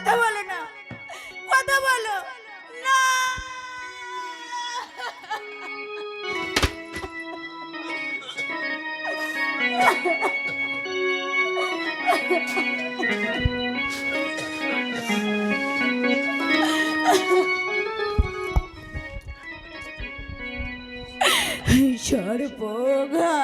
কথা বলো না, কথা বলো না। সর্বঘা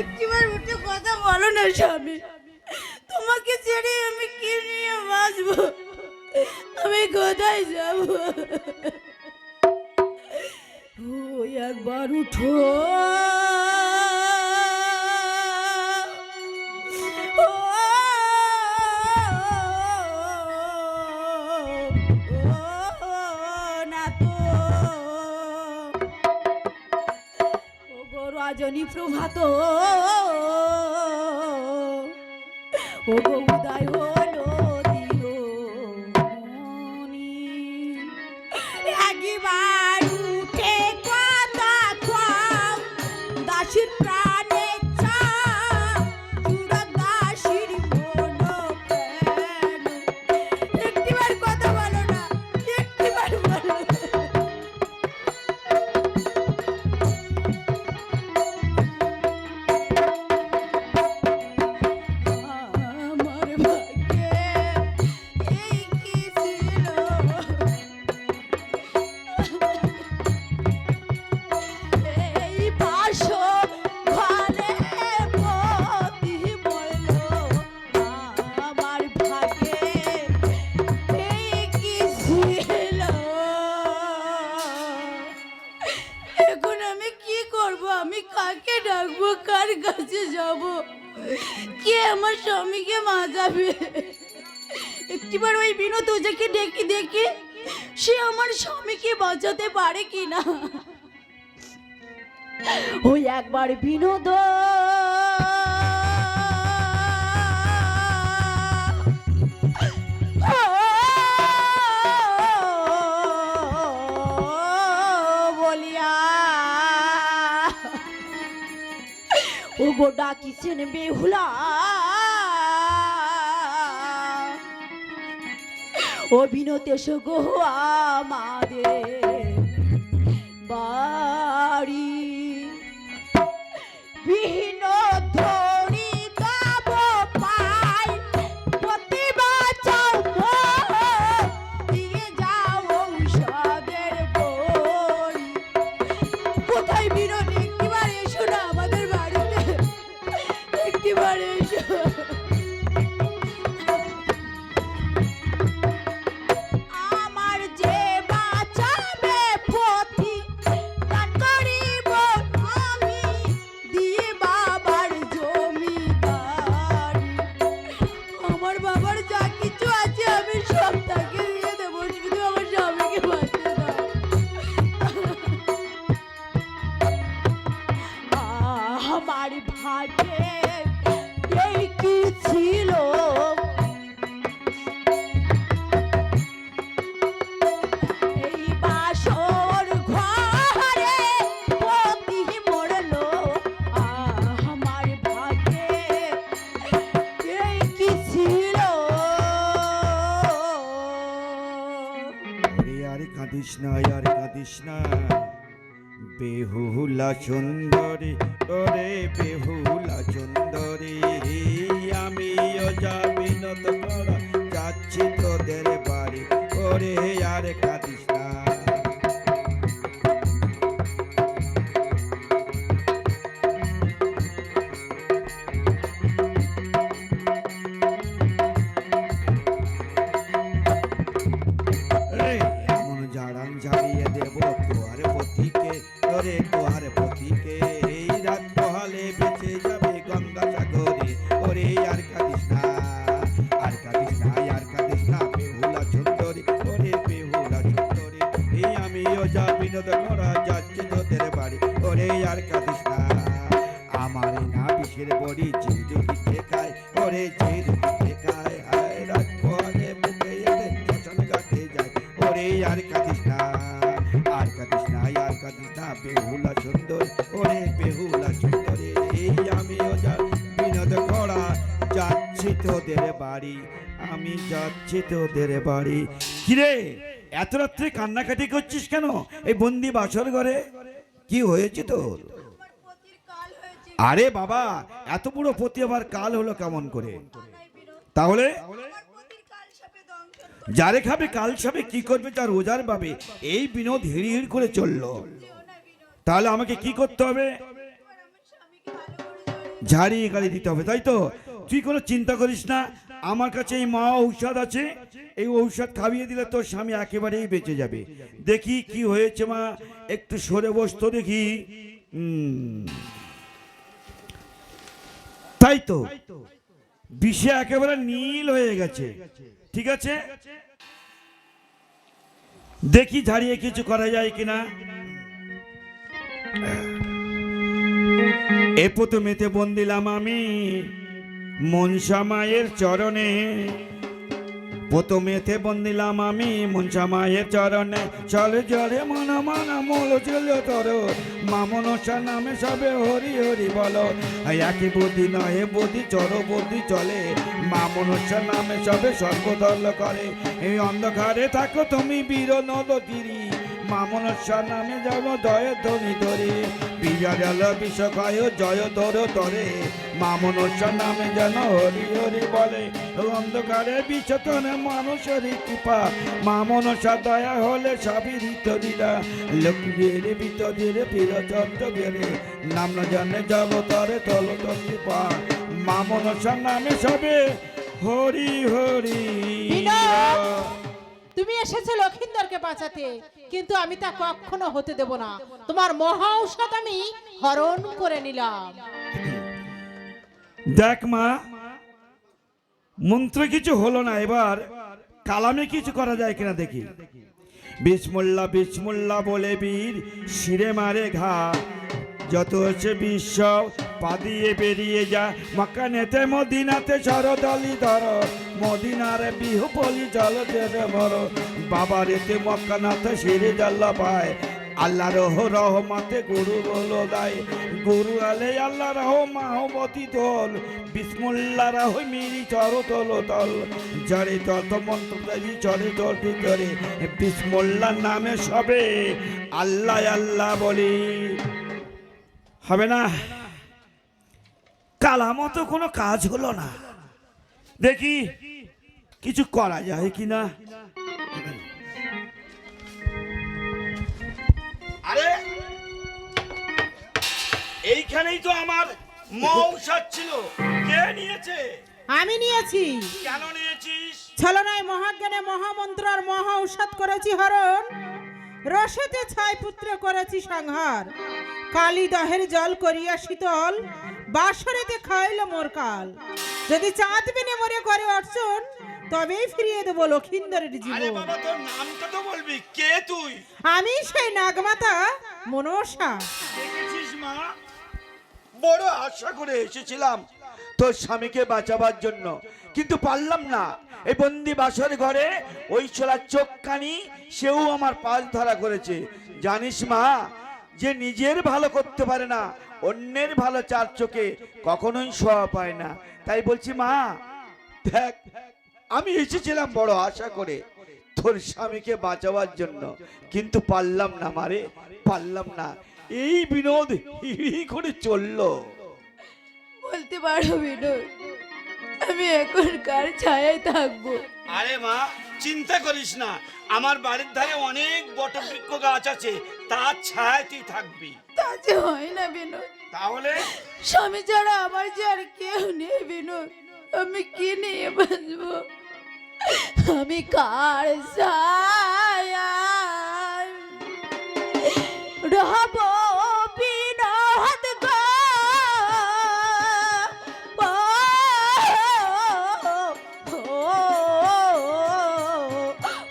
একটিবার উঠে কথা বলো না স্বামী, তোমাকে ছেড়ে আমি কি নিয়ে বাঁচবো, আমি কোথায় যাব? ও একবার উঠো, রজনী প্রভাত ও গো উদয় হলো দিনমণি, একবার উঠে কথা কও দাসীর প্রাণে চাও, চূড়া দাসীর মন প্রাণ। একটিবার কথা বলো না, একটিবার বলো। কার কাছে যাব, কে আমার স্বামীকে বাঁচাবে? একটিবার ওই বিনোদ ওঝাকে ডেকে দেখি সে আমার স্বামীকে বাঁচাতে পারে কিনা। ওই একবার বিনোদ ও গো ডাকিছেন বেহুলা, ও বিনোদ এসো গো আমাদের বাড়ি। বিনোদ ধ্বনি গাব পাই, প্রতিভা চাও দিয়ে যাও ঔষধের বড়ি। কোথায় বিনোদ, একটিবার এসো না আমাদের বাড়িতে, একটিবার এসো। আমার যে বাঁচাবে পথি তা করিব আমি, দিয়ে বাবার জমিদারি। আমার বাবার যা কিছু আছে আমি সব তাকে দিয়ে দেবো, শুধু আমার স্বামীকে বাঁচতে দাও। আমার ভাগ্যে এই কি ছিল, এই বাসর ঘরে পতি মরলো। আমার ভাগ্যে এই কি ছিল। ওরে আর কাঁদিস না, আর কাঁদিস না, বেহুলা সুন্দরী, ওরে বেহুলা সুন্দরী, আমিও যা বিনোদ করা যাচ্ছি তোদের বাড়ি। ওরে আর কাঁদিস না। এমন জাড়ান ঝাড়িয়ে দেব তোহার পথিকে, ওরে তোহার পথিকে, এই রাত পোহালে বেঁচে যাবে গঙ্গা সাগরে। ওরে আর কাঁদিস না, আর কাঁদিস না, আর কাঁদিস না, বেহুলা সুন্দরী, ওরে বেহুলা সুন্দরী, এই আমিও যা বিনোদ করা যাচ্ছি তোদের বাড়ি। ওরে আর কাঁদিস না। আমার না বিষের বড়ি যে পিঠে খায়, ওরে যে পিঠে খায়, হায় রাত পোহালে বুকে এসে শ্মশান ঘাটে যায়। ওরে আর কাঁদিস না, আর কাঁদিস না, আর কাঁদিস না, বেহুলা সুন্দর, ওরে বেহুলা সুন্দরী, এই আমিও যা বিনোদ করা যাচ্ছি তোদের বাড়ি, আমি যাচ্ছি তোদের বাড়ি। কিরে এত রাত্রে কান্নাকাটি করছিস কেন এই বন্দি বাসর ঘরে? কি হয়েছে তোর? আমার পতির কাল হয়েছে। আরে বাবা, এত বড় পতি আবার কাল হলো কেমন করে? নাই বিনোদ, তাহলে আমার পতির কাল সাপে দংশন যারে খাবে কাল সাবে কি করবে তার রোজার পাবে, এই বিনোদ হিড় হিড় করে চললো। করতেও না বিনোদ। তাহলে আমাকে কি করতে হবে? এবার আমার স্বামীকে ভালো করে ঝাড়িয়ে গাড়ি দিতে হবে, তাই তো? তুই কোনো চিন্তা করিস না, আমার কাছে এই মা ঔষধ আছে, এই ঔষধ খাইয়ে দিলে তোর স্বামী একেবারেই বেঁচে যাবে। দেখি কি হয়েছে মা, একটু সরে বসতো দেখি। তাই তো, বিষে একেবারে নীল হয়ে গেছে। ঠিক আছে, দেখি ঝাড়িয়ে কিছু করা যায় কিনা। এ প্রথমেতে বন্দিলাম আমি মনসা মায়ের চরণে, প্রথমেতে বন্দিলাম আমি মনসা মায়ের চরণে। চলে জলে মনা মনা মোল চল তর, মা মনসা নামে সবে হরি হরি বলো। একই বুদ্ধি নহে বুদ্ধি চর বুদ্ধি চলে, মা মনসা নামে সবে সর্বদল করে। এই অন্ধকারে থাকো তুমি বীর নদগিরি, মা মনসা নামে যাব জয় ধ্বনি ধরে। বিজয় বিষয় জয় ধর তরে, মা মনসা নামে যেন হরি হরি বলে। অন্ধকারে বিচতনে মানুষের কৃপা, মা মনসা দয়া হলে সবই ঋতরিরা। লক্ষ্মীর ভিতরের বীরচন্দ্র বেড়ে, নাম না জানে যাব তরে তল কৃপা। মা মনসা নামে সবে হরি হরি। তুমি এসেছো লক্ষিন্দরকে বাঁচাতে, কিন্তু আমি তা কখনো হতে দেব না। তোমার মহা ঔষধ আমি হরণ করে নিলাম। দেখ মা, মন্ত্র কিছু হলো না, এবার কালামে কিছু করা যায় কিনা দেখি। বিসমুল্লাহ বিসমুল্লাহ বলে বীর শিরে মারে ঘা, যত হচ্ছে বিশ্ব পা দিয়ে বেরিয়ে যা। মক্কানেতে মদিনাতে শরদলি ধর, মদিনারে বিহু বলি জল দেবে বড়। বাবার এতে মক্কানাথে শিরে জাল্লা পায়, আল্লাহর রহমতে গরু বলো দায় গরু আলে আল্লাহ রহ মাহবতী দল বিসমুল্লাহ রাহ মিরি চর তল তল জরে তত মন্ত্র দেবী চরে তোর ভিতরে বিসমুল্লাহ নামে সবে আল্লাহ আল্লাহ বলি। হবে না? কালামতো কোনো কাজ হলো না, দেখি কিছু করা যায় কিনা। আরে এইখানেই তো আমার মৌসাদ ছিল, কে নিয়েছে? আমি নিয়েছি। কেন নিয়েছিস? ছলনায় মহাজ্ঞানে মহামন্ত্র আর মহা ঔষধ করেছি হরণ, রসেতে ছয় পুত্র করেছি সংহার, কালী দহের জল করিয়া শীতল, বাসরেতে খাইল মোর কাল, যদি চাঁদ বিনে মরে করে অর্চন, তবেই ফিরিয়ে দেবো লক্ষিন্দরের আরে জীবন। বাবা তোর নামটা তো বলবি, কে তুই? আমি সেই নাগমাতা মনসা। দেখেছিস মা, বড় আশা করে এসেছিলাম তোর স্বামীকে বাঁচাবার জন্য, কিন্তু পারলাম না। এই বন্দি বাসর ঘরে ওই ছোলার চোখ কানি সেও আমার পাল ধরা করেছে। জানিস মা, যে নিজের ভালো করতে পারে না অন্যের ভালো চার চোখে কখনোই শোয়া পায় না। তাই বলছি মা, দেখ আমি এসেছিলাম বড় আশা করে তোর স্বামীকে বাঁচাবার জন্য, কিন্তু পারলাম না মারে, পারলাম না। এই বিনোদ হিড়ি করে চললো। বলতে পারো বিনোদ, আমি এখন কার ছায়ায় থাকবো? আরে মা চিন্তা করিস না, আমার বাড়ির ধারে অনেক বটবৃক্ষ গাছ আছে, তার ছায়ায় তুই থাকবি। তা যে হয় না বিনোদ, তাহলে স্বামী ছাড়া আমার যে আর কেউ নেই বিনোদ, আমি কি নিয়ে বাঁচবো? আমি কার ছায়ায় রহব বিনোদ গো?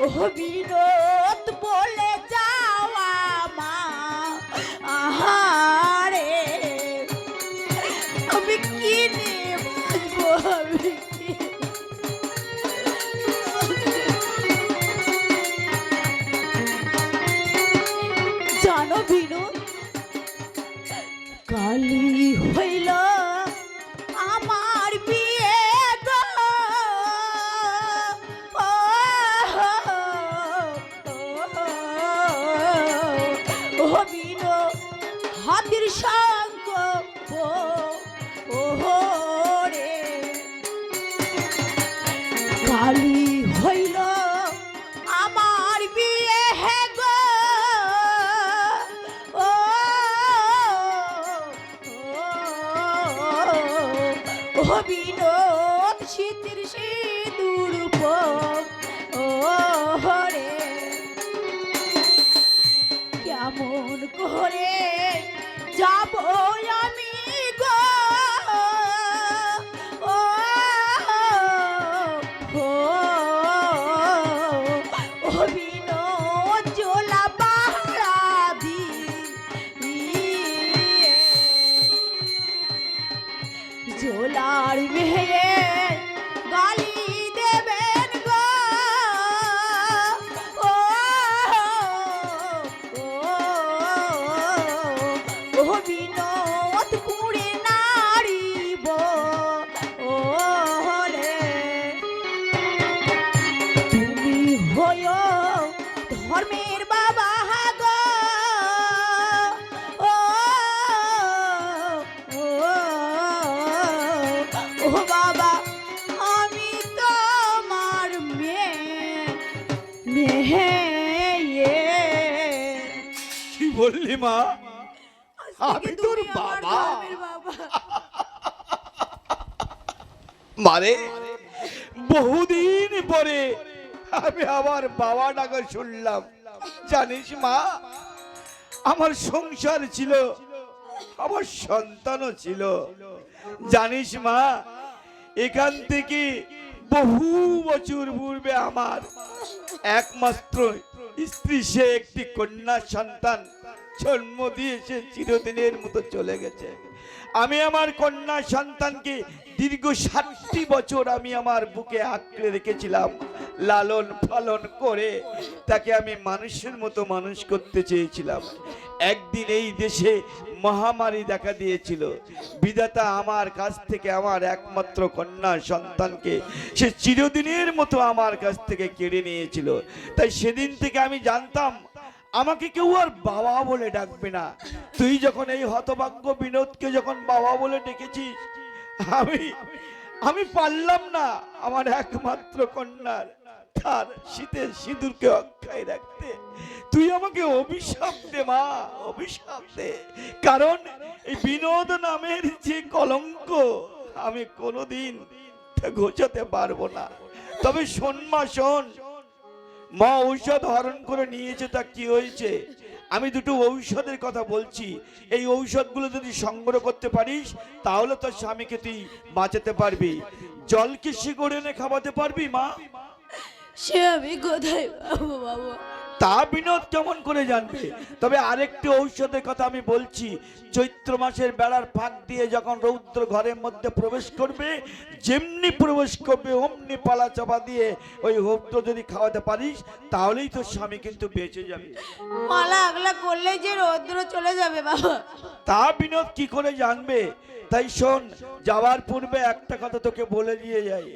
ও বিনোদ বলে যাওয়া মা, আহারে আমি কি নিয়ে বাঁচবো? আমি কি জানো বিনোদ, কালী হইল আমার বিয়ে গো, ও বিনোদ হাতির সঙ্গ ও রে, কালী হইল আমার বিয়ে গো, ও বিনোদ শীতের সিঁদুর ও রে, কেমন করে যাব আমি গো, ও বিনোদ জোলা পাহারা জোলার মেয়ে গালি দেবেন গো, ও বিনোদ কুড়ে নারিব ও রে, তুমি হয়ো ধর্মের বাবা গো, ও বাবা আমি তোমার মেয়ে। কি বললি মা? আমি তোর বাবা? মারে বহুদিন পরে আমি আমার বাবা ডাকা শুনলাম। জানিস মা, আমার সংসার ছিল, আমার সন্তানও ছিল। জানিস মা, এখান থেকে বহু বছর পূর্বে আমার একমাত্র স্ত্রী সে একটি কন্যা সন্তান জন্ম দিয়ে সে চিরদিনের মতো চলে গেছে। আমি আমার কন্যা সন্তানকে দীর্ঘ 60 বছর আমি আমার বুকে আঁকড়ে রেখেছিলাম, লালন পালন করে তাকে আমি মানুষের মতো মানুষ করতে চেয়েছিলাম। একদিন এই দেশে মহামারী দেখা দিয়েছিল। বিধাতা আমার কাছ থেকে আমার একমাত্র কন্যা সন্তানকে সে চিরদিনের মতো আমার কাছ থেকে কেড়ে নিয়েছিল। তাই সেদিন থেকে আমি জানতাম আমাকে কেউ আর বাবা বলে ডাকবে না। তুই যখন এই হতভাগ্য বিনোদকে যখন বাবা বলে ডেকেছিস, আমি পারলাম না আমার একমাত্র কন্যার তার শীতের সিঁদুরকে অক্ষয় রাখতে। তুই আমাকে অভিশাপ দে মা, অভিশাপ দে। কারণ এই বিনোদ নামের যে কলঙ্ক আমি কোনোদিন ঘোচাতে পারবো না। তবে শোন মা, শোন, মা ঔষধ হরণ করে নিয়েছে, তা কি হয়েছে? আমি দুটো ঔষধের কথা বলছি। এই ঔষধগুলো যদি সংগ্রহ করতে পারিস তাহলে তোর স্বামীকে তুই বাঁচাতে পারবি। জল কি শিকড় এনে খাওয়াতে পারবি মা? সে আমি কোথায় পাবো বাবা? তা বিনোদ কেমন করে জানবে? তবে আরেকটি ঔষধের কথা আমি বলছি। চৈত্র মাসের বেড়ার ফাঁক দিয়ে যখন রৌদ্র ঘরের মধ্যে প্রবেশ করবে, যেমনি প্রবেশ করবে অমনি পালা চাপা দিয়ে ওই রৌদ্র যদি খাওয়াতে পারিস তাহলেই তোর স্বামী কিন্তু বেঁচে যাবে। মালা আগলা করলেই যে রৌদ্র চলে যাবে বাবা। তা বিনোদ কি করে জানবে? তাই শোন, যাওয়ার পূর্বে একটা কথা তোকে বলে দিয়ে যাই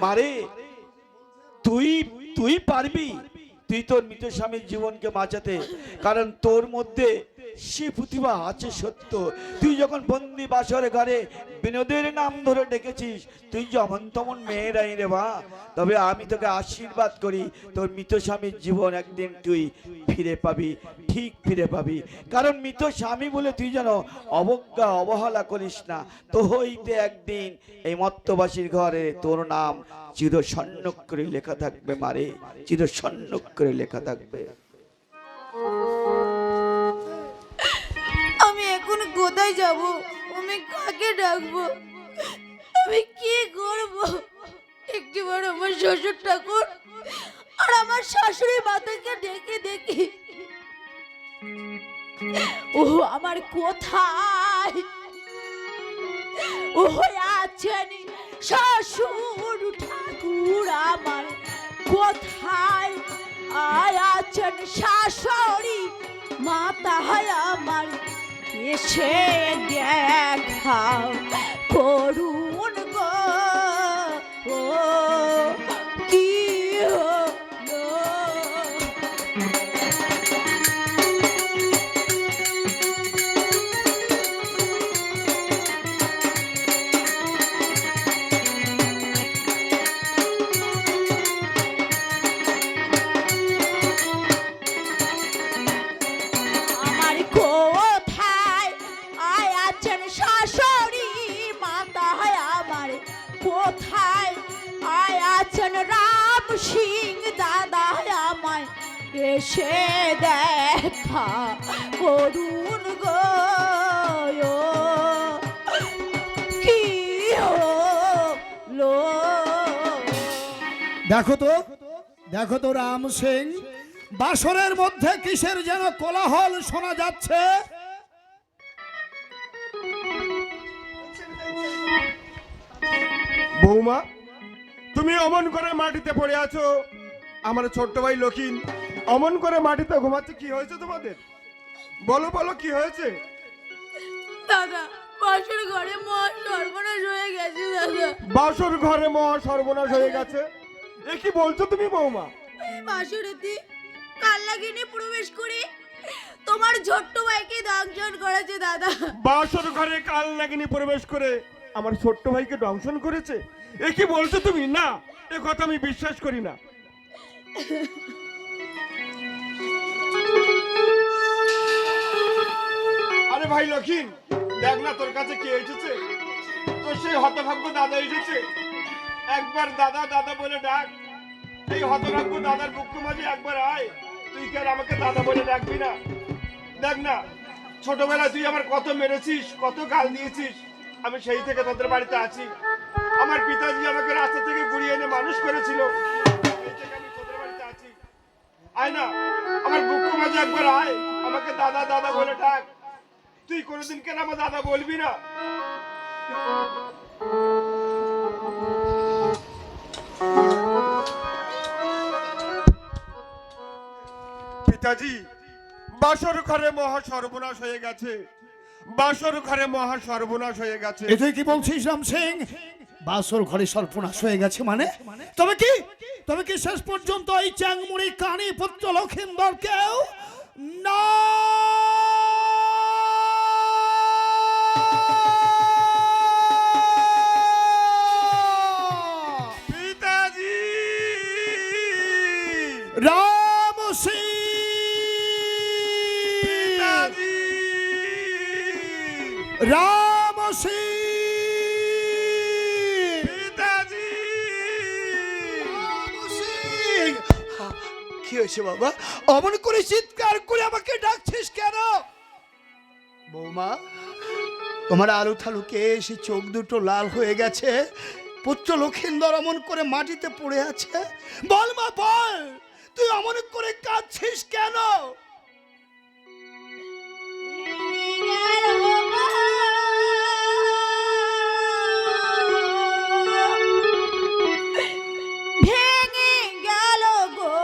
মারে, তুই পারবি, তুই তোর মৃত স্বামীর জীবনকে বাঁচাতে। কারণ তোর মধ্যে সে প্রতিভা আছে সত্য। তুই যখন বন্দি বাসরে ঘরে বিনোদের নাম ধরে ডেকেছিস, তুই যেমন তেমন মেয়েরাই রে মা। তবে আমি তোকে আশীর্বাদ করি, তোর মৃত স্বামীর জীবন একদিন তুই ফিরে পাবি, ঠিক ফিরে পাবি। কারণ মৃত স্বামী বলে তুই যেন অবজ্ঞা অবহেলা করিস না। তো হইতে একদিন এই মত্তবাসীর ঘরে তোর নাম চির স্বর্ণক করে লেখা থাকবে মারে, চির স্বর্ণক করে লেখা থাকবে। আমি এখন কোথায় যাব? আমি কাকে ডাকবো? আমি কি করব? একটিবার আমার শ্বশুর ঠাকুর আর আমার শাশুড়ি মাতাকে ডেকে দেখি। ও আমার কোথায়? ও আছেন শ্বশুর ঠাকুর আমার কোথায়? আছেন শাশুড়ি মাতা আমার, এসে দেখা করুন গো। ও কি হলো? আমার কোথায় আছেন শাশুড়ি মাতা আমার কোথায়? আছেন রাম সিং দাদা আমায়, এসে দেখা করুন গো। কি হলো? দেখো তো রাম সিং, বাসরের মধ্যে কিসের যেন কোলাহল শোনা যাচ্ছে। বৌমা, তুমি অমন করে মাটিতে পড়ে আছো। আমার ছোট্ট ভাই লক্ষিন অমন করে মাটিতে ঘুমাচ্ছে। কি হয়েছে তোমাদের? বলো বলো, কি হয়েছে? দাদা, বাসর ঘরে মহা সর্বনাশ হয়ে গেছে দাদা। বাসর ঘরে মহা সর্বনাশ হয়ে গেছে? এ কি বলছো তুমি বৌমা? এই বাসরেতে কাল্লাগিনি প্রবেশ করে তোমার ছোট্ট ভাইকে দংশন করেছে দাদা। বাসর ঘরে কাল নাগিনী প্রবেশ করে আমার ছোট্ট ভাইকে দংশন করেছে? এ কি বলছো তুমি? না, এ কথা আমি বিশ্বাস করি না। আরে ভাই লক্ষিন, দেখ না তোর কাছে কে এসেছে। তোর সেই হতভাগ্য দাদা এসেছে। একবার দাদা দাদা বলে ডাক। এই হতভাগ্য দাদার বুক মাঝে একবার আয়। তুই কি আর আমাকে দাদা বলে ডাকবি না? দেখ না, ছোটবেলায় তুই আমার কত মেরেছিস, কত গাল দিয়েছিস। আমি সেই থেকে তোদের বাড়িতে আছি। আমার পিতাজি আমাকে রাস্তা থেকে ঘুরিয়ে এনে মানুষ করেছিল। সেই থেকে আমি তোদের বাড়িতে আছি। আয় না, আমার বুক মাঝে একবার আয়, আমাকে দাদা দাদা বলে ডাক। তুই কোনোদিন কেন আমার দাদা বলবি না? পিতাজি, বাসর ঘরে মহা সর্বনাশ হয়ে গেছে, বাসর ঘরে মহা সর্বনাশ হয়ে গেছে। এ তুই কি বলছিস রাম সিং? বাসর ঘরে সর্বনাশ হয়ে গেছে মানে? তবে কি শেষ পর্যন্ত এই চ্যাংমুড়ি কানি পুত্র লক্ষিন্দরকেও না পিতাজি, রাম সিং পিতাজি, রাম সিং পিতাজি। কি হয়েছে বাবা? অমন করে চিৎকার করে আমাকে ডাকছিস কেন? বৌমা, তোমার আলু থালু কেশ চোখ দুটো লাল হয়ে গেছে, পুত্র লক্ষিন্দর অমন করে মাটিতে পড়ে আছে। বল মা বল, তুই অমন করে কাঁদছিস কেন? ভেঙে গেল গো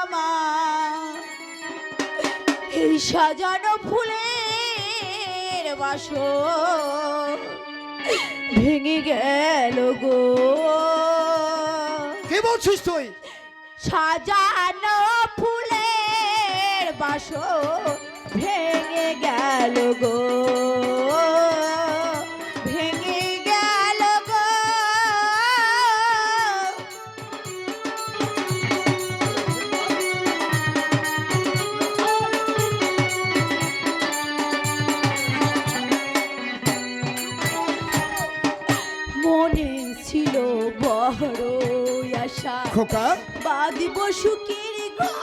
আমার এই সাজানো ফুলের বাসর, ভেঙে গেল গো। কি বলছিস তুই? সাজানো ফুলের বাসর ভেঙে গেল গো, ভেঙে গেল গো। মনে ছিল বড় আশা, খোকা, বাঁধিব সুখের ঘর,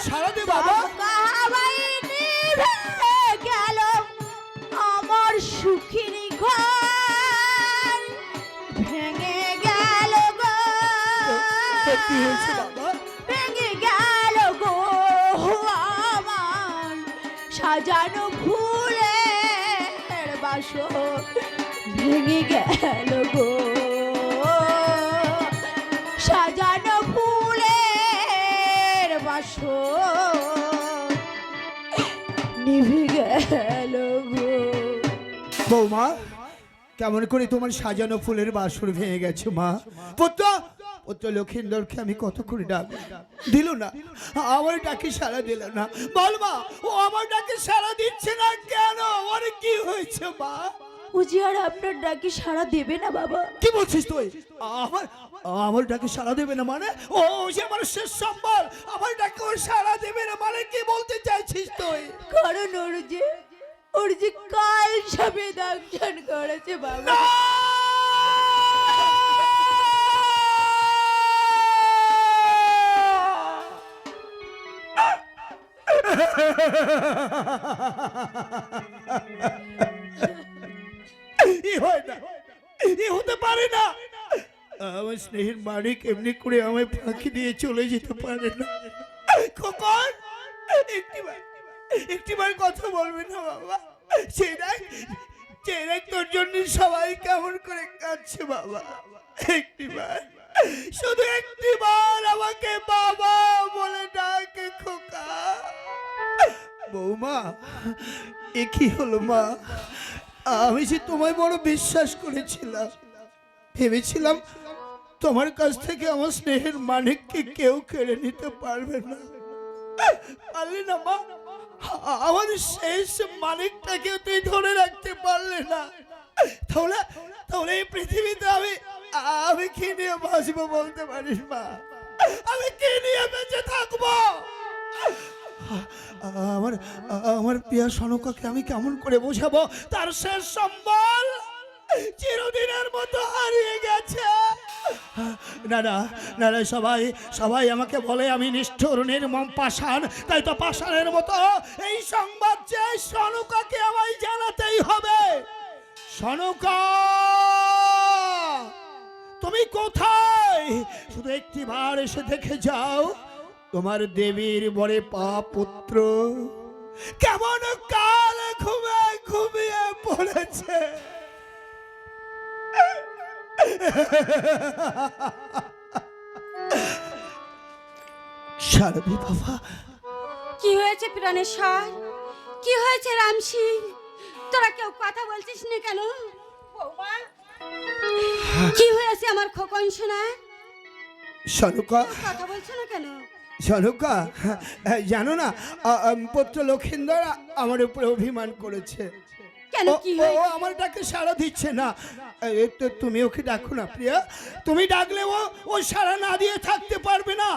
সারা দে বাবা। কাহাবাই নিভে গেল আমার সুখের ঘর, ভেঙে গেল গো, কি হয়েছে বাবা? ভেঙে গেল গো আমার সাজানো ফুলের বাসর, ভেঙে গেল গো, সাজানো ফুলের বাসর নিভে গেল গো। বৌমা, কেমন করে তোমার সাজানো ফুলের বাসর ভেঙে গেছে মা? পুত্র লক্ষিন্দরকে আমি কত করে ডাক দিল না, আমার ডাকে সাড়া দিল না। বল মা, ও আমার ডাকে সাড়া দিচ্ছে না কেন? ওর কি হয়েছে মা? ও যে আর আপনার ডাকে সাড়া দেবে না বাবা। কি বলছিস তুই? আমার ডাকে সাড়া দেবে না মানে? ও যে আমার শেষ সম্বল, আমার ডাকে ও সাড়া দেবে না মানে কি বলতে চাইছিস তুই? কারণ ওর যে কাল সবে দংশন করেছে বাবা। হতে পারে না। আমার স্নেহের মানিক এমনি করে আমায় ফাঁকি দিয়ে চলে যেতে পারে না। খোকন, একটিবার কথা বলবে না বাবা? চেরাক তোর জন্য সবাই কেমন করে কাঁদছে বাবা। একটিবার, শুধু একটিবার আমাকে বাবা বলে ডাকে খোকা। বৌমা, এ কি হলো মা? আমি যে তোমায় বড় বিশ্বাস করেছিলাম, ভেবেছিলাম তোমার কাছ থেকে আমার স্নেহের মানিককে কেউ কেড়ে নিতে পারবে না। পারলে না মা, আমার শেষ মানিকটাকে তুই ধরে রাখতে পারলে না। তাহলে এই পৃথিবীতে আমি কি নিয়ে বাঁচবো বলতে পারিস মা? আমি কি নিয়ে বেঁচে থাকবো? আমার প্রিয়া সনকাকে আমি কেমন করে বোঝাবো তার শেষ সম্বল চিরদিনের মতো হারিয়ে গেছে? না না না না, সবাই আমাকে বলে আমি নিষ্ঠুর নির্মম পাষাণ। তাই তো পাষাণের মতো এই সংবাদ যে সনকাকে আমায় জানাতেই হবে। সনকা, তুমি কোথায়? শুধু একটিবার এসে দেখে যাও তোমার দেবীর বরে পা পুত্র কেমন কাল ঘুমিয়ে পড়েছে। সারদে বাবা, কি হয়েছে প্রাণেশ্বর? কি হয়েছে রাম সিং? তোরা কেউ কথা বলছিস না কেন? বৌমা, কি হয়েছে আমার খোকন সোনা? সনুকা, কথা বলছো না কেন? সনুকা, জানো না পুত্র লক্ষিন্দর আমার উপরে অভিমান করেছে। কেন, কি ও হয়েছে? আমার ডাকে সাড়া দিচ্ছে না। তুমি ওকে ডাকো না প্রিয়া, তুমি ডাকলে ও সাড়া না দিয়ে থাকতে পারবে না।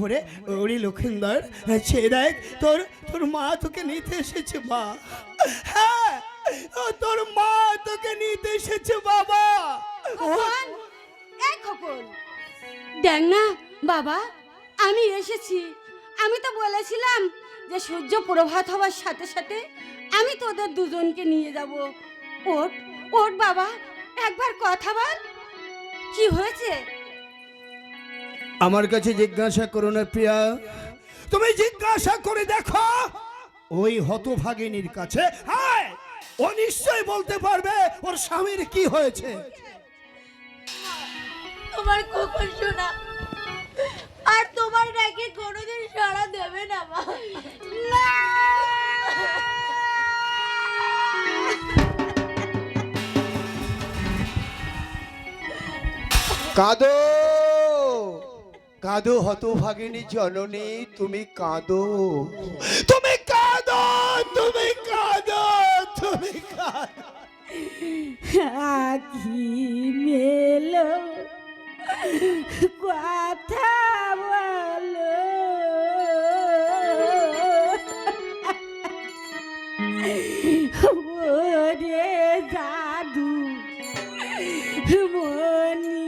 ওরে ওরে লক্ষিন্দর, সে দেখ তোর তোর মা তোকে নিতে এসেছে। মা, হ্যাঁ, তোর মা তোকে নিতে এসেছে বাবা। খোকন, এই খোকন, দেখ না বাবা, আমি এসেছি। আমি তো বলেছিলাম যে সূর্য প্রভাত হওয়ার সাথে সাথে আমি তোদের দুজনকে নিয়ে যাব। ওঠ ওঠ বাবা, একবার কথা বল, কি হয়েছে? আমার কাছে জিজ্ঞাসা করো না প্রিয়া, তুমি জিজ্ঞাসা করে দেখো ওই হতভাগিনীর কাছে। হ্যাঁ, ও নিশ্চয় বলতে পারবে ওর স্বামীর কি হয়েছে। তোমার খোকন শোনা আর তোমার ডাকে কোনোদিন সাড়া দেবে না মা। কাঁদো কাঁদো হতভাগিনী জননী, তুমি কাঁদো, তুমি কাঁদো, তুমি কাঁদো, তুমি কাঁদো। আখি মেলো কথা বলো, ওরে জাদু মনি,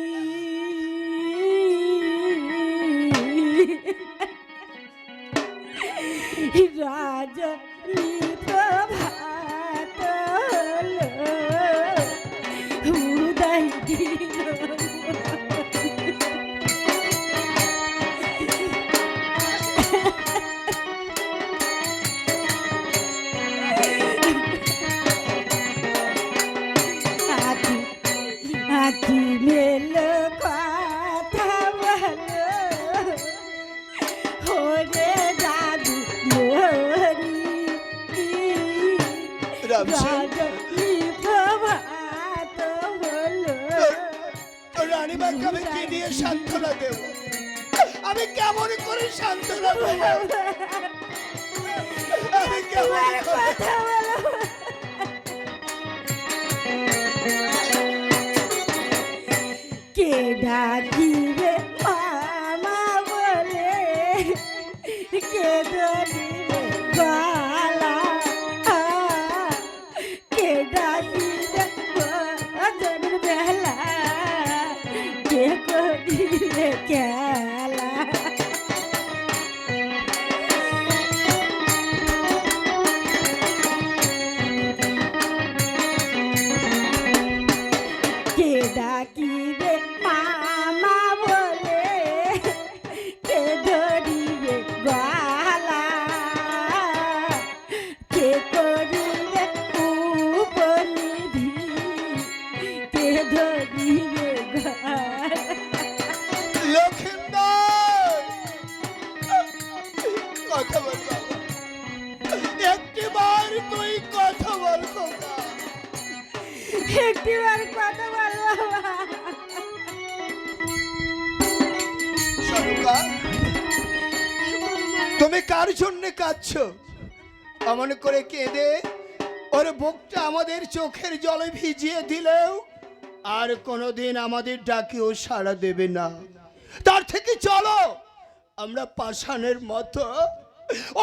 রাজনী প্রভাত হলো, উদয় দিল আখি মেলো কথা বলো, ওরে জাদু মনি, রাজনী প্রভাত হলো। রানীবাকে আমি কি দিয়ে সান্ত্বনা দেব? আমি কেমন করে সান্ত্বনা দেব? আমি কেমন করে? কথা বলো, কে ডাকিবে মামা বলে, কে ধরিবে গলা, কে ডাকিবে ভজনের বেলা, কে করিবে খেলা। কে ডাকিবে মামা বলে, কে ধরিবে গলা, কে করিবে উপনিধি, কে ধরিবে গলা। লক্ষিন্দর, কথা বল বাবা। একটিবার তুই কথা বল খোকা। একটিবার কথা বল বাবা। সনুকা, তুমি কার জন্য কাঁদছো? এমন করে কেঁদে ওর বুকটা আমাদের চোখের জলে ভিজিয়ে দিলেও আর কোনোদিন আমাদের ডাকেও সাড়া দেবে না। তার থেকে চলো আমরা পাষাণের মতো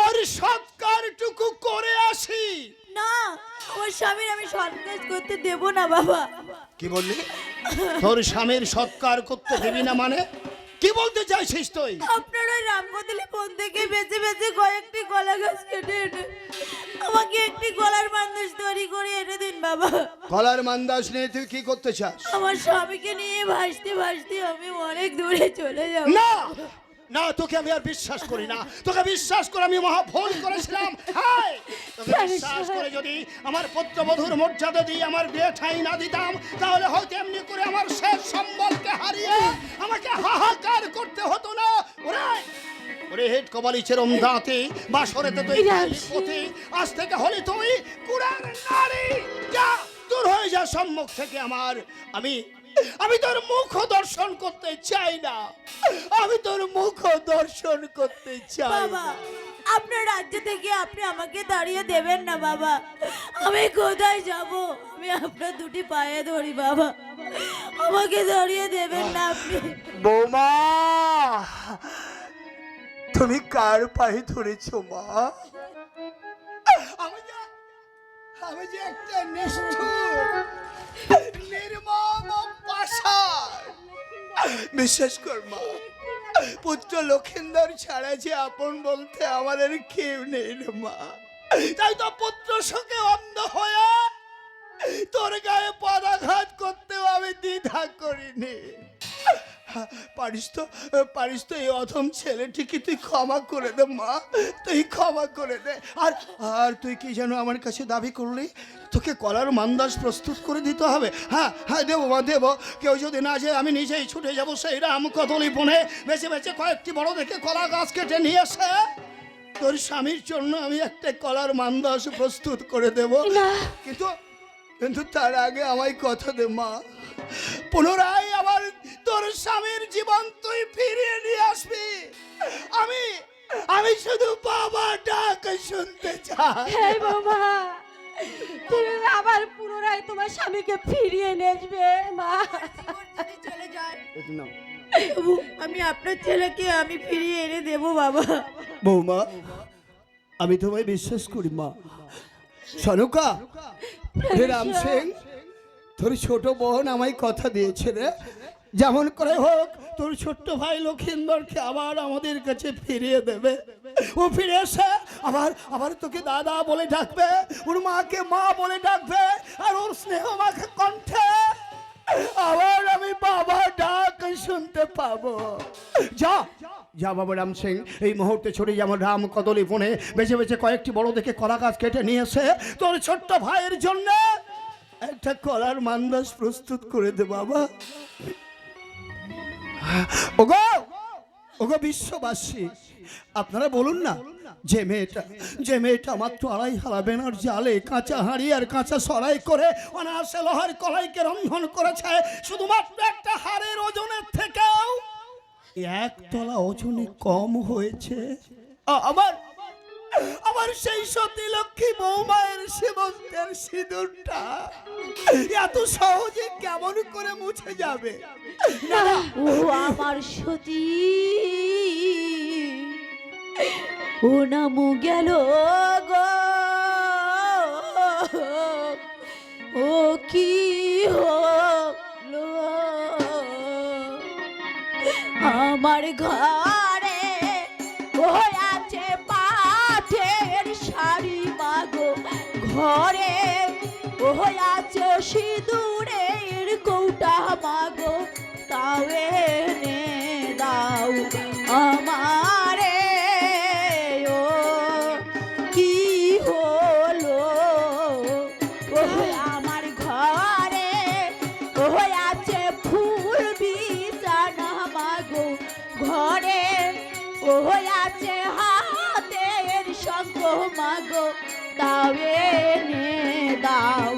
ওর সৎকারটুকু করে আসি। না, আমার স্বামীর আমি সৎকাজ করতে দেব না বাবা। কি বললি? তোর স্বামীর সৎকার করতে দিবি না মানে কি বলতে চাইছিস তুই? আপনার ওই রামকদলি ফোন থেকে বেঁচে বেঁচে কয়েকটি কলা গাছ কেটে এনে আমাকে একটি কলার মান্দাস তৈরি করে এনে দিন বাবা। কলার মান্দাস নিয়ে তুই কি করতে চাস? আমার স্বামীকে নিয়ে ভাসতে ভাসতে আমি অনেক দূরে চলে যাব। না না, তোকে আমি আর বিশ্বাস করি না। তোকে বিশ্বাস করে আমি মহা ভুল করেছিলাম। হায়, তোকে বিশ্বাস করে যদি আমার পুত্রবধূর মর্যাদা দিয়ে আমার বিয়ে ঠাঁই না দিতাম, তাহলে হয়তো এমনি করে আমার শেষ সম্বলকে হারিয়ে আমাকে হাহাকার করতে হতো না। ওরে ওরে হেড কবালি চেরম দাঁতে বাসরেতে তুই পথে আজ থেকে হলি তুই কুড়ার নারী। যা দূর হয়ে যা সম্মুখ থেকে আমার। আমি তোর মুখ দর্শন করতে চাই না, আমি তোর মুখ দর্শন করতে চাই বাবা, না। আপনার রাজ্য থেকে আপনি আমাকে দাঁড়িয়ে দেবেন না বাবা। আমি কোথায় যাব? আমি আপনার দুটি পায়ে ধরি বাবা, আমাকে দাঁড়িয়ে দেবেন না আপনি। বৌমা, তুমি কার পায়ে ধরেছো মা? আমি যে একটা নিষ্ঠুর নির্মম পাষাণ। বিশ্বাস কর মা, পুত্র লক্ষিন্দর ছাড়া যে আপন বলতে আমাদের কেউ নেই রে মা। তাই তো পুত্র শোকে অন্ধ হয়ে তোর গায়ে পদাঘাত করতেও আমি দ্বিধা করিনি। পারিস তো এই অধম ছেলেটিকে তুই ক্ষমা করে দে মা, তুই ক্ষমা করে দে। আর তুই কি যেন আমার কাছে দাবি করলি? তোকে কলার মান্দাস প্রস্তুত করে দিতে হবে। হ্যাঁ হ্যাঁ, দেবো মা দেবো। কেউ যদি না যায় আমি নিজেই ছুটে যাবো সেই রাম কদলি বনে, বেছে বেছে কয়েকটি বড় দেখে কলা গাছ কেটে নিয়ে এসে তোর স্বামীর জন্য আমি একটা কলার মান্দাস প্রস্তুত করে দেবো। কিন্তু তার আগে আমায় কথা দে মা, পুনরায় আবার তোর স্বামীর জীবন তুই ফিরিয়ে নিয়ে আসবি। আমি শুধু বাবা ডাক শুনতে চাই। এই বাবা, তুমি আবার পুনরায় তোমার স্বামীকে ফিরিয়ে নেবে মা। চলে যায় আমি আপনার ছেলেকে আমি ফিরিয়ে এনে দেব বাবা। বৌমা, আমি তোমায় বিশ্বাস করি মা। সনুকা, হে রাম সিং, তোর ছোট বোন আমায় কথা দিয়েছে রে, যেমন করে হোক তোর ছোট্ট ভাই লক্ষিন্দরকে আবার আমাদের কাছে ফিরিয়ে দেবে। ও ফিরে এসে আবার তোকে দাদা বলে ডাকবে, ওর মাকে মা বলে ডাকবে, আর ওর স্নেহ মাকে কণ্ঠে আবার আমি বাবা ডাক শুনতে পাবো। যা বাবা রাম সিং, এই মুহূর্তে ছড়ে যেমন রাম কদলি বনে বেছে বেছে কয়েকটি বড় দেখে কলা গাছ কেটে নিয়েছে তোর ছোট্ট ভাইয়ের জন্য একটা কলার মান্দাস প্রস্তুত করে দে বাবা। ওগো বিশ্ববাসী, আপনারা বলুন না, যে মেয়েটা মাত্র 2.5 হালা বেনার জালে কাঁচা হাঁড়ি আর কাঁচা সরাই করে অনায়াসে লোহার কলাইকে রন্ধন করেছে, শুধুমাত্র একটা হাড়ের ওজনের থেকেও 1 তলা ওজনে কম হয়েছে। আমার সেই সতী লক্ষ্মী বৌমায়ের সীমন্তের সিঁদুরটা এত সহজে কেমন করে মুছে যাবে? ও আমার সতী, ও নামু গেল গো, ও কি হলো আমার ঘরে? ও আছে পাঠের শাড়ি মাগো ঘরে, ও আছে সিঁদুরের কৌটা মাগো, তাও এনে দাও আমারে। ও কি হলো ও আমার ঘরে? ও আছে ফুল বিছানা মাগো ঘরে, ও আছে হাতের শঙ্খ মাগো, তাও এনে দাও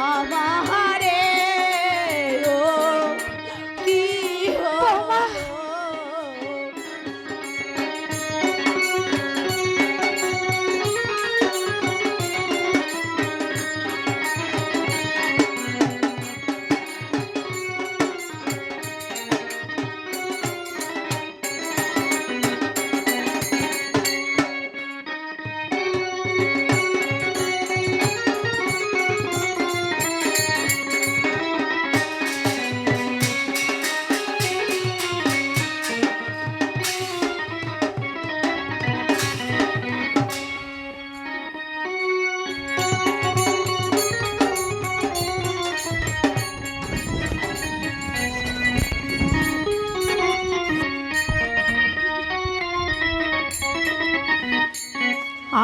আমারে। ও কি হলো?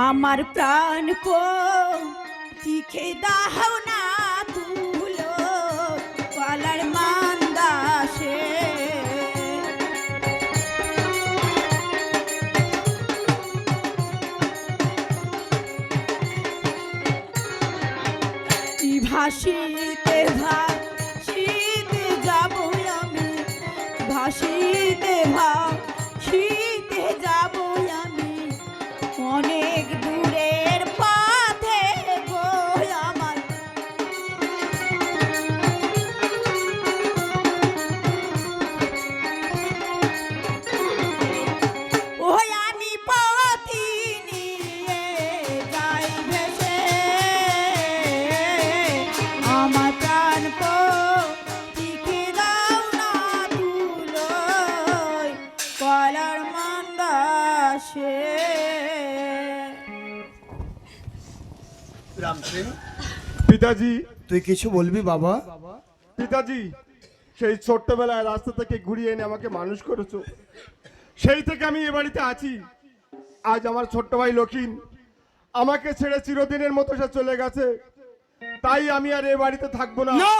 আমার প্রাণ পথিকে দাও না তুলো কলার মান্দাসে, ভাসিতে ভাসিতে যাব আমি, ভাসিতে ভাসিতে যাব আমি, অনেক দূরের পথে গো আমার। ওই আমি পথি নিয়ে যাই ভেসে, আমার প্রাণ পথিকে দাও না তুলোয় কলার মান্দাসে। রাম সিং, পিতাজি, তুই কিছু বলবি বাবা? পিতাজি, সেই ছোট্টবেলায় রাস্তা থেকে ঘুরিয়ে এনে আমাকে মানুষ করেছো, সেই থেকে আমি এ বাড়িতে আছি। আজ আমার ছোট্ট ভাই লক্ষিণ আমাকে ছেড়ে চিরদিনের মতো সে চলে গেছে, তাই আমি আর এ বাড়িতে থাকবো না। না,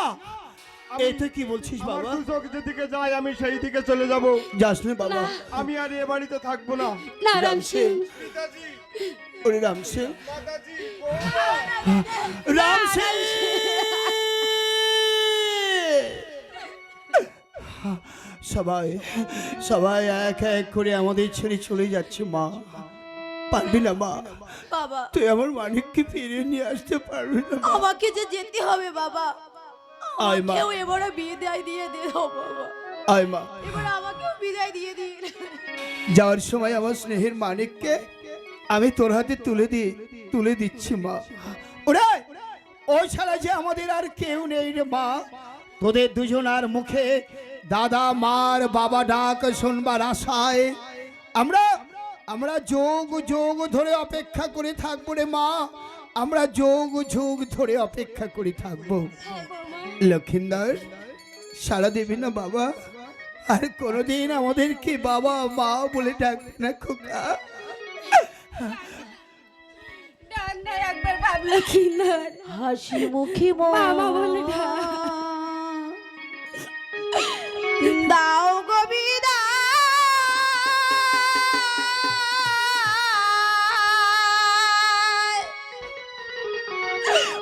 আমি- এই তুই কি বলছিস আমার বাবা? দু চোখ যেদিকে যায় আমি সেই দিকে চলে যাব। যাস না বাবা। আমি আর এ বাড়িতে থাকবো না। না রাম সিং, পিতাজি, ওরে রাম সিং, মাতাজি, রাম সিং, সবাই সবাই এক এক করে আমাদের ছেড়ে চলে যাচ্ছে মা। পারবি না মা? বাবা, তুই আমার মানিককে ফিরিয়ে নিয়ে আসতে পারবি না মা? আমাকে যে যেতে হবে বাবা। আয় মা। আমাকেও এবারে বিদায় দিয়ে দাও বাবা, আয় মা। এবার আমাকেও বিদায় দিয়ে দিন। যাওয়ার সময় আমার স্নেহের মানিককে আমি তোর হাতে তুলে দিচ্ছি মা। ওরে, ওই ছাড়া যে আমাদের আর কেউ নেই রে মা। তোদের দুজনার মুখে দাদা মার বাবা ডাক শুনবার আশায় আমরা যোগ যোগ ধরে অপেক্ষা করে থাকবো রে মা। আমরা যোগ যোগ ধরে অপেক্ষা করে থাকবো। লক্ষিন্দর, সারা দেবি না বাবা? আর কোনোদিন আমাদেরকে বাবা মা বলে ডাকবে না খোকা? একবার ভাবলো কি না, হাসি মুখে বাবা বলে দাও গো বিদায়।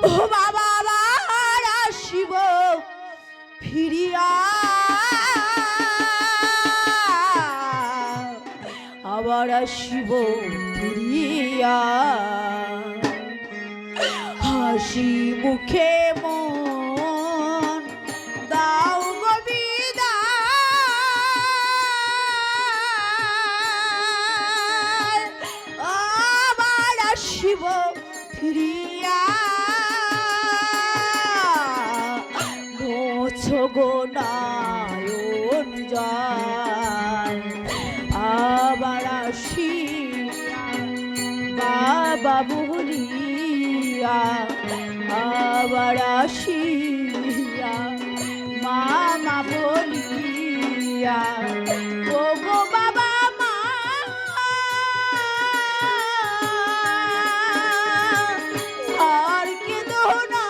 ও বাবা আবার আসিব ফিরিয়া, আবার আসিব ফিরিয়া, হাসি মুখে মন দাও গো বিদায়। আবার আসিব ফিরিয়া, মোছো গো নয়ন জল, আবার আসিয়া বাবা বলিয়া, আবার আসিয়া মামা বলিয়া, ও গো বাবা মা আর কেঁদো না।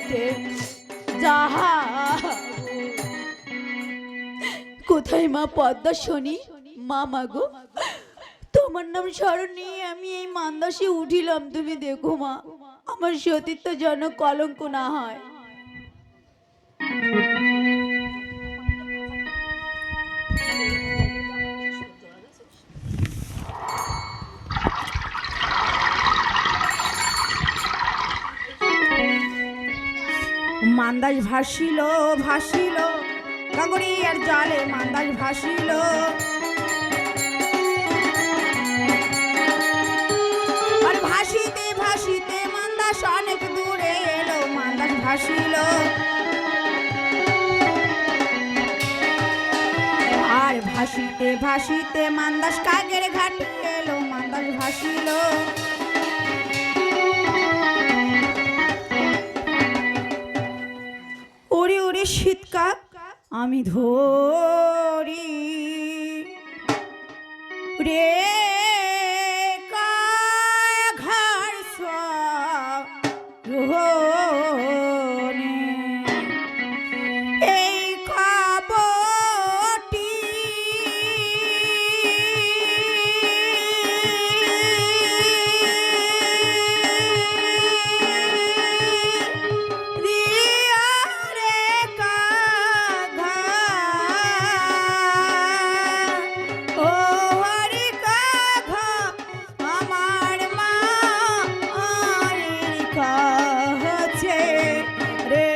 পথে যাহাবো। কোথায় মা পদ্মা শনি? মা মাগো, তোমার নাম স্মরণ নিয়ে আমি এই মান্দাসে উঠিলাম। তুমি দেখো মা, আমার সতীত্ব যেন কলঙ্ক না হয়। মান্দাস ভাসিল ভাসিল কাঁকড়িয়ার জালে, মান্দাস ভাসিল। আর ভাসিতে ভাসিতে মান্দাস অনেক দূরে এলো, মান্দাস ভাসিল। আর ভাসিতে ভাসিতে মান্দাস কাকের ঘাটে এলো, মান্দাস ভাসিল। ওরে ওরে শীতকাক আমি ধরি রে কাঘার সোহনে, এই খবরটি দিয়া রে কাঘা, ও হরি কাঘা আমার মা আরে কাছে রে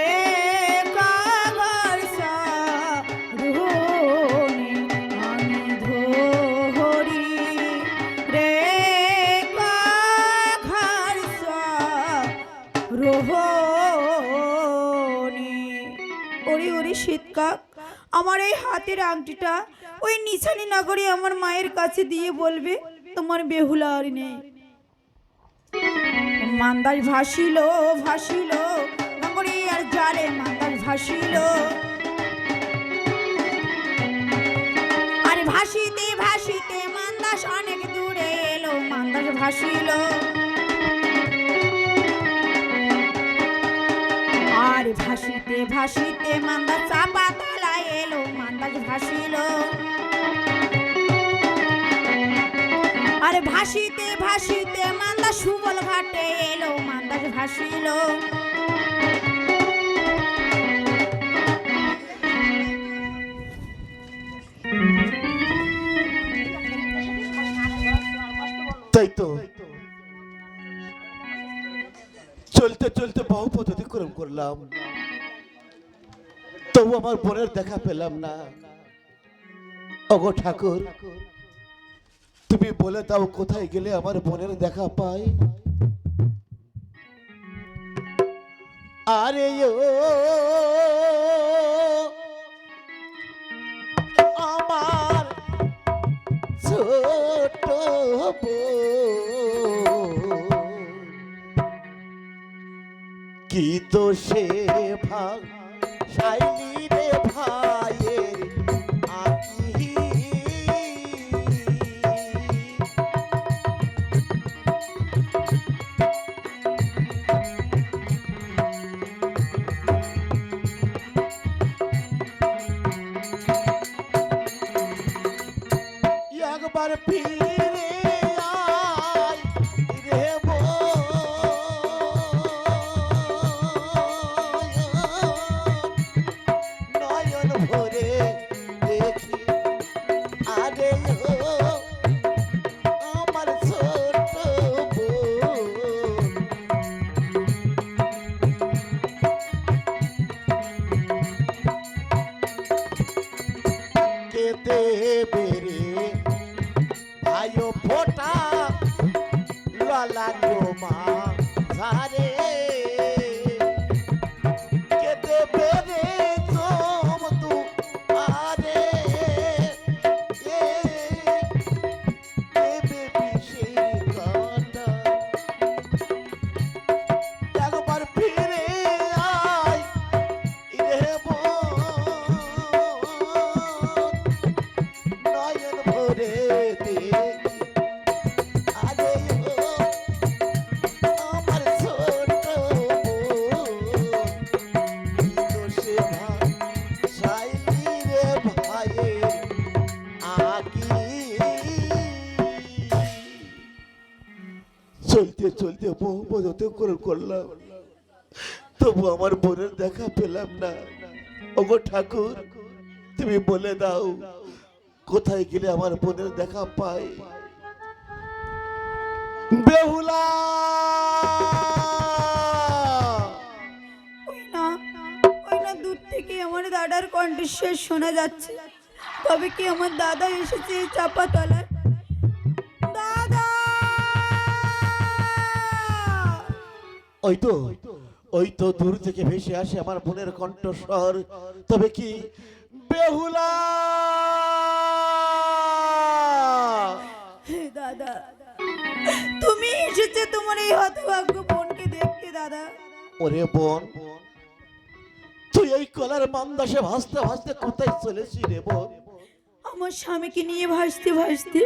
কাঘার সারুনি আমি ধরি রে কাঘার সারুনি। ওরে ওরে শীতকাক, আমার এই হাতের আংটিটা ওই নিছানি নগরে আমার মায়ের কাছে দিয়ে বলবে তোমার বেহুলা আর নেই। মান্দাস ভাসিল ভাসিল কাঁকড়িয়ার জালে, মান্দাস ভাসিল। আর ভাসিতে ভাসিতে মান্দাস অনেক দূরে এলো, মান্দাস ভাসিল। আর ভাসিতে ভাসিতে মান্দাস চাপা তলায় এলো, মান্দাস ভাসিল। আর ভাসিতে ভাসিতে মান্দাস সুবল ঘাটে এলো, মান্দাস ভাসিল। তাই তো চলতে চলতে বহু পথ অতিক্রম করলাম, তবু আমার বোনের দেখা পেলাম না। ওগো ঠাকুর, তুমি বলে দাও কোথায় গেলে আমার বোনের দেখা পাই। আরে ও আমার ছোট বোন, কি তো সে ভাগ শাইলি রে ভাইয়ের আঁকি। একবার ফিরে আয় রে নয়ন ভরে দেখি আরে আমার ছোট বোন। কে দেবে রে আয়ো ফোটা লালা গোমা ঝারে, কে দেবে রে তোম তু আরে দেবে বিষের কাঁটা। একবার ফিরে আয় রে বোন, নয়ন ভরে দেখি আরে অতিক্রম করলাম, তবু আমার বোনের দেখা পেলাম না। ওগো ঠাকুর, তুমি বলে দাও কোথায় গেলে আমার বোনের দেখা পাই। বেহুলা! ওই না দূর থেকে আমার দাদার কণ্ঠস্বর শোনা যাচ্ছে। তবে কি আমার দাদা এসেছে এই চাপা তলায়? দাদা! ওই তো দূর থেকে ভেসে আসে আমার বোনের কণ্ঠস্বর। তবে কি বেহুলা! হে দাদা, তুমি এসেছে তোমার এই হতভাগ্য বোনকে দেখতে দাদা। ওরে বোন, তুই এই কলার মান্দাসে ভাসতে ভাসতে কোথায় চলেছি রে বোন? আমার স্বামীকে নিয়ে ভাসতে ভাসতে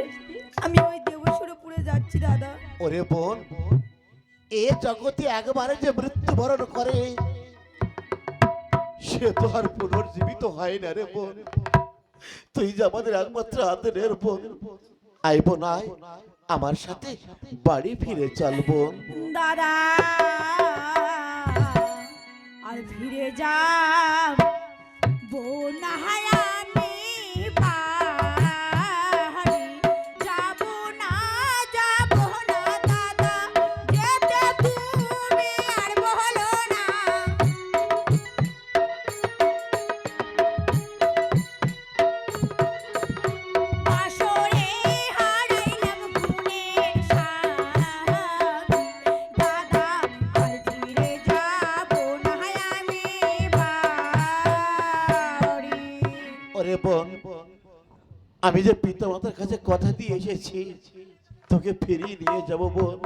আমি ওই দেবসরপুরে যাচ্ছি দাদা। ওরে বোন, এ জগতে একবারে যে মৃত্যুবরণ করে সে তো আর পুনর্জীবিত হয় না রে বোন। তুই যে আমাদের একমাত্র আদরের বোন। আই বোন আয়, আমার সাথে বাড়ি ফিরে চল বোন। দাদা আর ফিরে যাব বোন হায় আমি বাড়ি যাব না দাদা, যেতে তুমি আর বলো না। আসরে হারাইলাম গুণের স্বাদ, দাদা আর ফিরে যাব না আমি বাড়ি। ওরে বোন, আমি যে পিতা মাতার কাছে কথা দিয়ে এসেছি তোকে ফিরিয়ে নিয়ে যাবো বোন।